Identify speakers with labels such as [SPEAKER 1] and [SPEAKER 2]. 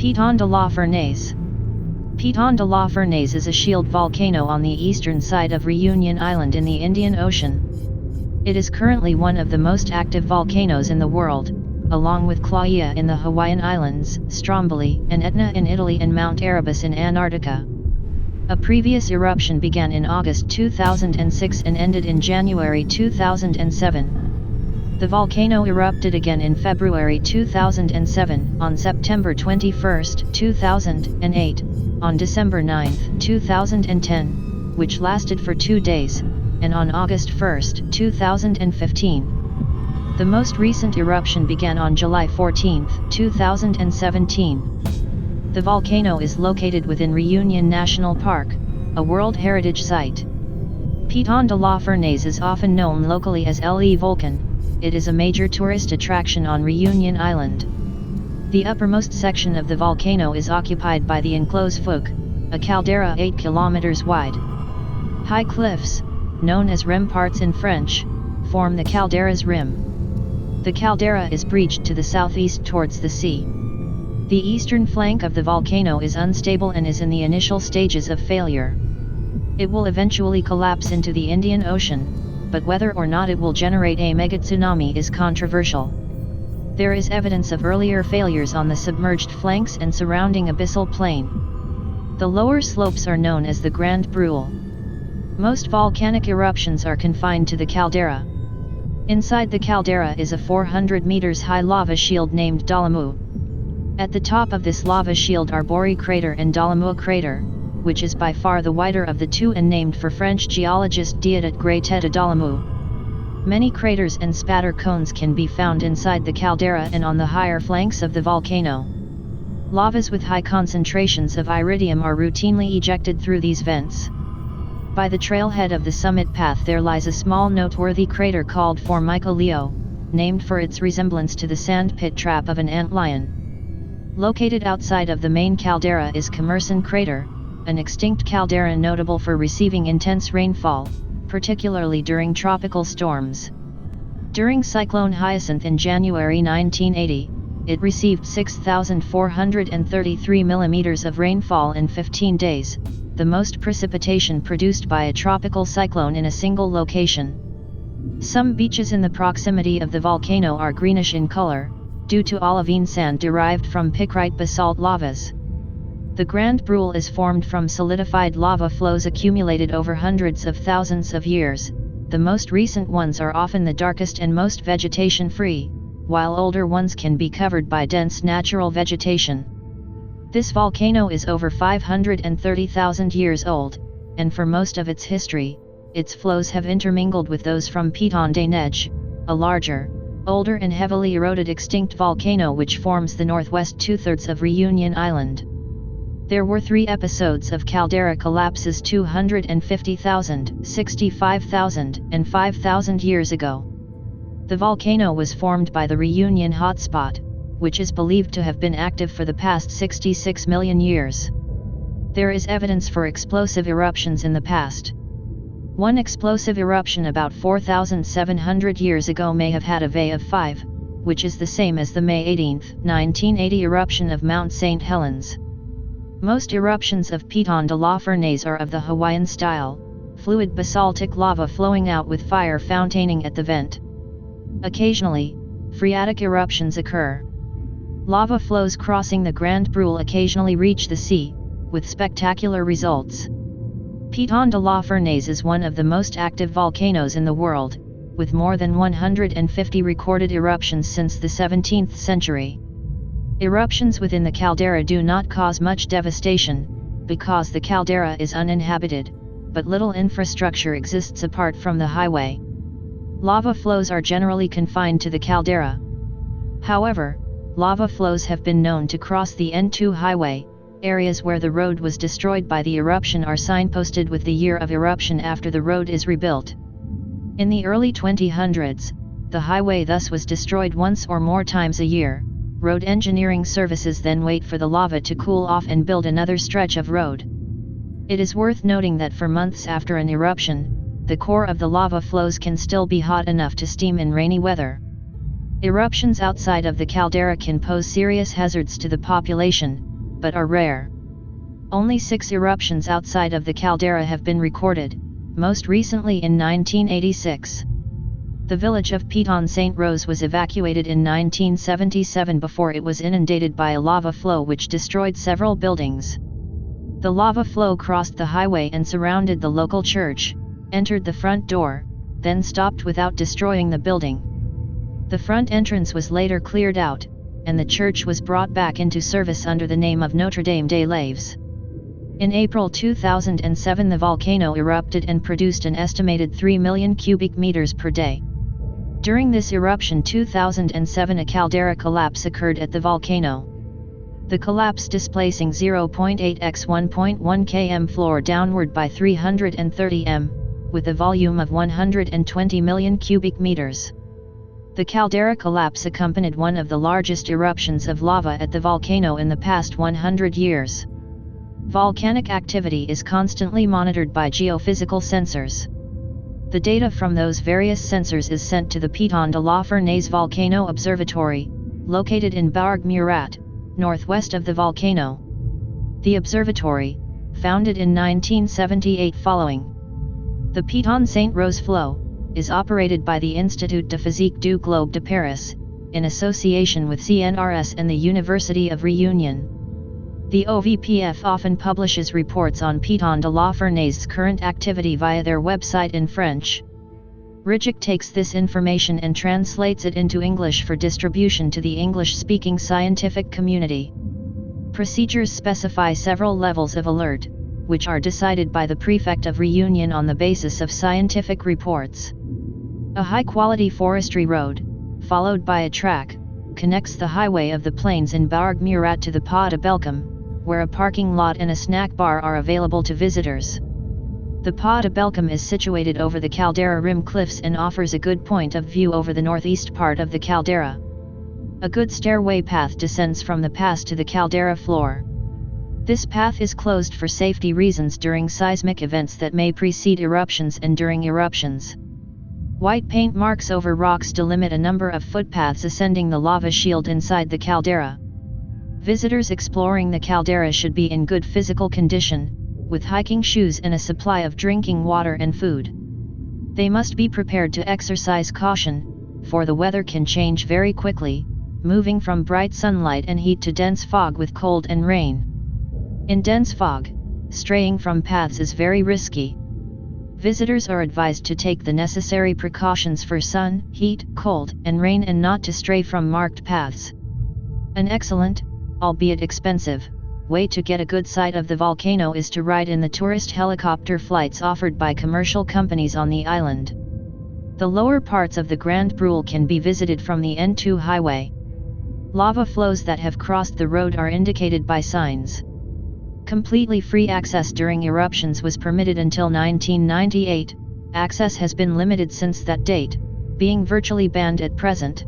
[SPEAKER 1] Piton de la Fournaise. Piton de la Fournaise is a shield volcano on the eastern side of Réunion Island in the Indian Ocean. It is currently one of the most active volcanoes in the world, along with Kīlauea in the Hawaiian Islands, Stromboli and Etna in Italy and Mount Erebus in Antarctica. A previous eruption began in August 2006 and ended in January 2007. The volcano erupted again in February 2007, on September 21, 2008, on December 9, 2010, which lasted for 2 days, and on August 1, 2015. The most recent eruption began on July 14, 2017. The volcano is located within Réunion National Park, a World Heritage Site. Piton de la Fournaise is often known locally as Le Volcan. It is a major tourist attraction on Réunion Island. The uppermost section of the volcano is occupied by the enclosed Fouque, a caldera 8 kilometers wide. High cliffs, known as ramparts in French, form the caldera's rim. The caldera is breached to the southeast towards the sea. The eastern flank of the volcano is unstable and is in the initial stages of failure. It will eventually collapse into the Indian Ocean, but whether or not it will generate a megatsunami is controversial. There is evidence of earlier failures on the submerged flanks and surrounding abyssal plain. The lower slopes are known as the Grand Brule. Most volcanic eruptions are confined to the caldera. Inside the caldera is a 400 meters high lava shield named Dolomieu. At the top of this lava shield are Bory crater and Dolomieu crater, which is by far the wider of the two and named for French geologist Dieudonné Greytet de Dolomieu. Many craters and spatter cones can be found inside the caldera and on the higher flanks of the volcano. Lavas with high concentrations of iridium are routinely ejected through these vents. By the trailhead of the summit path there lies a small noteworthy crater called Fournaise, named for its resemblance to the sandpit trap of an antlion. Located outside of the main caldera is Commerson crater, an extinct caldera notable for receiving intense rainfall, particularly during tropical storms. During Cyclone Hyacinth in January 1980, it received 6,433 millimeters of rainfall in 15 days, the most precipitation produced by a tropical cyclone in a single location. Some beaches in the proximity of the volcano are greenish in color, due to olivine sand derived from picrite basalt lavas. The Grand Brule is formed from solidified lava flows accumulated over hundreds of thousands of years. The most recent ones are often the darkest and most vegetation-free, while older ones can be covered by dense natural vegetation. This volcano is over 530,000 years old, and for most of its history, its flows have intermingled with those from Piton de Neige, a larger, older and heavily eroded extinct volcano which forms the northwest two-thirds of Réunion Island. There were 3 episodes of caldera collapses 250,000, 65,000, and 5,000 years ago. The volcano was formed by the Réunion hotspot, which is believed to have been active for the past 66 million years. There is evidence for explosive eruptions in the past. One explosive eruption about 4,700 years ago may have had a VE of 5, which is the same as the May 18, 1980 eruption of Mount St. Helens. Most eruptions of Piton de la Fournaise are of the Hawaiian style, fluid basaltic lava flowing out with fire fountaining at the vent. Occasionally, phreatic eruptions occur. Lava flows crossing the Grand Brule occasionally reach the sea, with spectacular results. Piton de la Fournaise is one of the most active volcanoes in the world, with more than 150 recorded eruptions since the 17th century. Eruptions within the caldera do not cause much devastation, because the caldera is uninhabited, but little infrastructure exists apart from the highway. Lava flows are generally confined to the caldera. However, lava flows have been known to cross the N2 highway. Areas where the road was destroyed by the eruption are signposted with the year of eruption after the road is rebuilt. In the early 2000s, the highway thus was destroyed once or more times a year. Road engineering services then wait for the lava to cool off and build another stretch of road. It is worth noting that for months after an eruption, the core of the lava flows can still be hot enough to steam in rainy weather. Eruptions outside of the caldera can pose serious hazards to the population, but are rare. Only 6 eruptions outside of the caldera have been recorded, most recently in 1986. The village of Piton, St. Rose was evacuated in 1977 before it was inundated by a lava flow which destroyed several buildings. The lava flow crossed the highway and surrounded the local church, entered the front door, then stopped without destroying the building. The front entrance was later cleared out, and the church was brought back into service under the name of Notre Dame des Laves. In April 2007 the volcano erupted and produced an estimated 3 million cubic meters per day. During this eruption 2007 a caldera collapse occurred at the volcano. The collapse displacing 0.8 x 1.1 km floor downward by 330 m, with a volume of 120 million cubic meters. The caldera collapse accompanied one of the largest eruptions of lava at the volcano in the past 100 years. Volcanic activity is constantly monitored by geophysical sensors. The data from those various sensors is sent to the Piton de la Fournaise Volcano Observatory, located in Bourg Murat, northwest of the volcano. The observatory, founded in 1978 following the Piton St. Rose flow, is operated by the Institut de Physique du Globe de Paris, in association with CNRS and the University of Réunion. The OVPF often publishes reports on Piton de la Fournaise's current activity via their website in French. RIGIC takes this information and translates it into English for distribution to the English-speaking scientific community. Procedures specify several levels of alert, which are decided by the prefect of Réunion on the basis of scientific reports. A high-quality forestry road, followed by a track, connects the highway of the plains in Bourg Murat to the Pas de Belcom, where a parking lot and a snack bar are available to visitors. The Pas de Belcom is situated over the caldera rim cliffs and offers a good point of view over the northeast part of the caldera. A good stairway path descends from the pass to the caldera floor. This path is closed for safety reasons during seismic events that may precede eruptions and during eruptions. White paint marks over rocks delimit a number of footpaths ascending the lava shield inside the caldera. Visitors exploring the caldera should be in good physical condition, with hiking shoes and a supply of drinking water and food. They must be prepared to exercise caution, for the weather can change very quickly, moving from bright sunlight and heat to dense fog with cold and rain. In dense fog, straying from paths is very risky. Visitors are advised to take the necessary precautions for sun, heat, cold, and rain and not to stray from marked paths. An excellent, albeit expensive, way to get a good sight of the volcano is to ride in the tourist helicopter flights offered by commercial companies on the island. The lower parts of the Grand Brule can be visited from the N2 highway. Lava flows that have crossed the road are indicated by signs. Completely free access during eruptions was permitted until 1998, access has been limited since that date, being virtually banned at present.